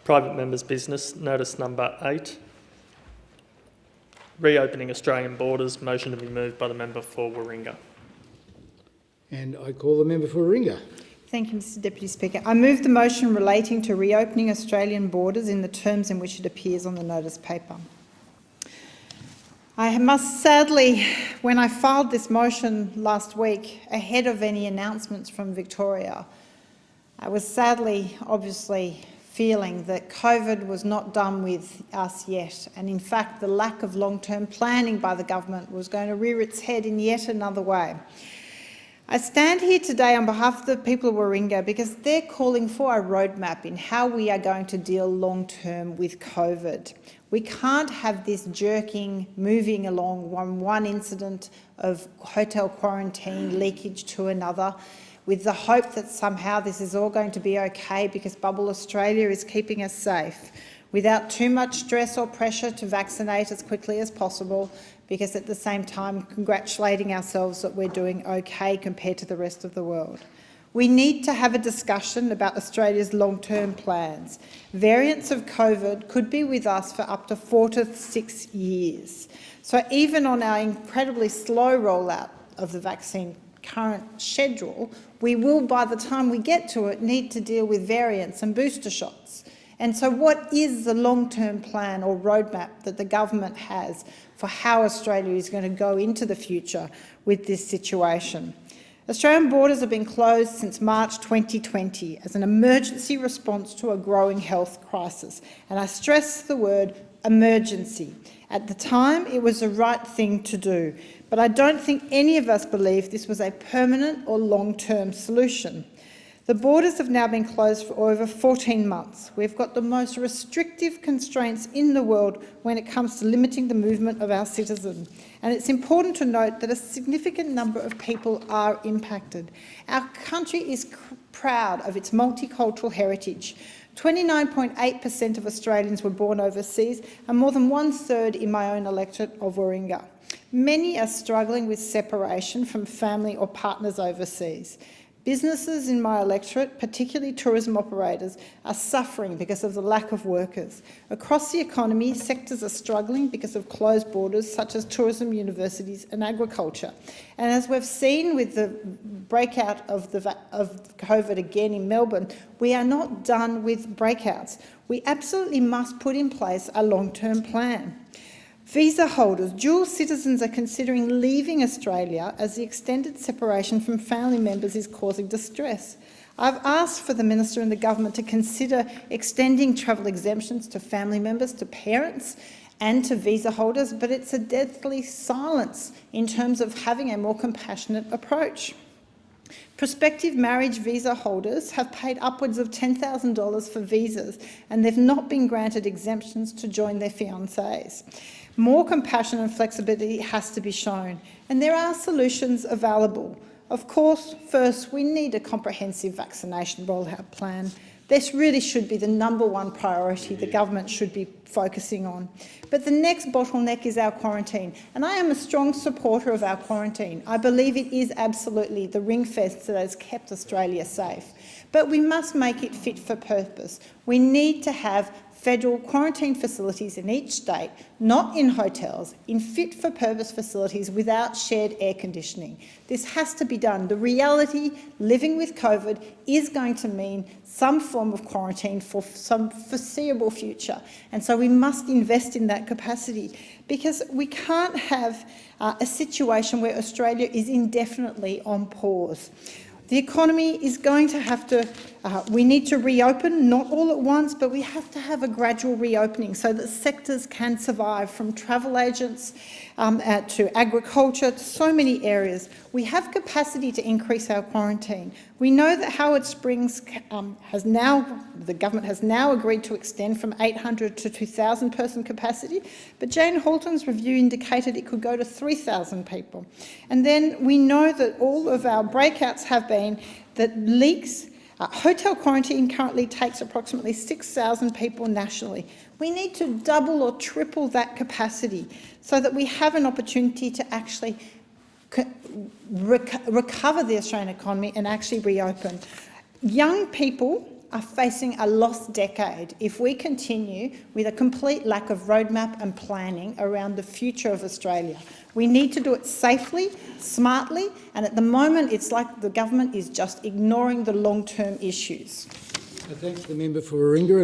Private members' business, notice number 8. Reopening Australian borders, motion to be moved by the member for Warringah. And I call the member for Warringah. Thank you, Mr Deputy Speaker. I move the motion relating to reopening Australian borders in the terms in which it appears on the notice paper. I must sadly, when I filed this motion last week, ahead of any announcements from Victoria, I was sadly, obviously, feeling that COVID was not done with us yet, and in fact the lack of long-term planning by the government was going to rear its head in yet another way. I stand here today on behalf of the people of Warringah because they're calling for a roadmap in how we are going to deal long-term with COVID. We can't have this jerking, moving along one incident of hotel quarantine leakage to another, with the hope that somehow this is all going to be okay because Bubble Australia is keeping us safe, without too much stress or pressure to vaccinate as quickly as possible, because at the same time congratulating ourselves that we're doing okay compared to the rest of the world. We need to have a discussion about Australia's long-term plans. Variants of COVID could be with us for up to 4 to 6 years. So even on our incredibly slow rollout of the vaccine current schedule, we will, by the time we get to it, need to deal with variants and booster shots. And so what is the long-term plan or roadmap that the government has for how Australia is going to go into the future with this situation? Australian borders have been closed since March 2020 as an emergency response to a growing health crisis. And I stress the word emergency. At the time, it was the right thing to do, but I don't think any of us believed this was a permanent or long-term solution. The borders have now been closed for over 14 months. We've got the most restrictive constraints in the world when it comes to limiting the movement of our citizens. And it's important to note that a significant number of people are impacted. Our country is proud of its multicultural heritage. 29.8% of Australians were born overseas, and more than 1/3 in my own electorate of Warringah. Many are struggling with separation from family or partners overseas. Businesses in my electorate, particularly tourism operators, are suffering because of the lack of workers. Across the economy, sectors are struggling because of closed borders such as tourism, universities and agriculture. And as we've seen with the breakout of COVID again in Melbourne, we are not done with breakouts. We absolutely must put in place a long-term plan. Visa holders, dual citizens are considering leaving Australia as the extended separation from family members is causing distress. I've asked for the Minister and the Government to consider extending travel exemptions to family members, to parents and to visa holders, but it's a deathly silence in terms of having a more compassionate approach. Prospective marriage visa holders have paid upwards of $10,000 for visas and they've not been granted exemptions to join their fiancés. More compassion and flexibility has to be shown, and there are solutions available. Of course, first, we need a comprehensive vaccination rollout plan. This really should be the #1 priority the government should be focusing on. But the next bottleneck is our quarantine, and I am a strong supporter of our quarantine. I believe it is absolutely the ring fence that has kept Australia safe. But we must make it fit for purpose. We need to have federal quarantine facilities in each state, not in hotels, in fit-for-purpose facilities without shared air conditioning. This has to be done. The reality, living with COVID, is going to mean some form of quarantine for some foreseeable future. And so we must invest in that capacity, because we can't have a situation where Australia is indefinitely on pause. The economy is going to have to, we need to reopen, not all at once, but we have to have a gradual reopening so that sectors can survive, from travel agents to agriculture, to so many areas. We have capacity to increase our quarantine. We know that Howard Springs the government has now agreed to extend from 800 to 2,000 person capacity, but Jane Halton's review indicated it could go to 3,000 people. And then we know that all of our breakouts have been that leaks. Hotel quarantine currently takes approximately 6,000 people nationally. We need to double or triple that capacity so that we have an opportunity to actually recover the Australian economy and actually reopen. Young people are facing a lost decade if we continue with a complete lack of roadmap and planning around the future of Australia. We need to do it safely, smartly, and at the moment it's like the government is just ignoring the long-term issues. I thank the member for Warringah.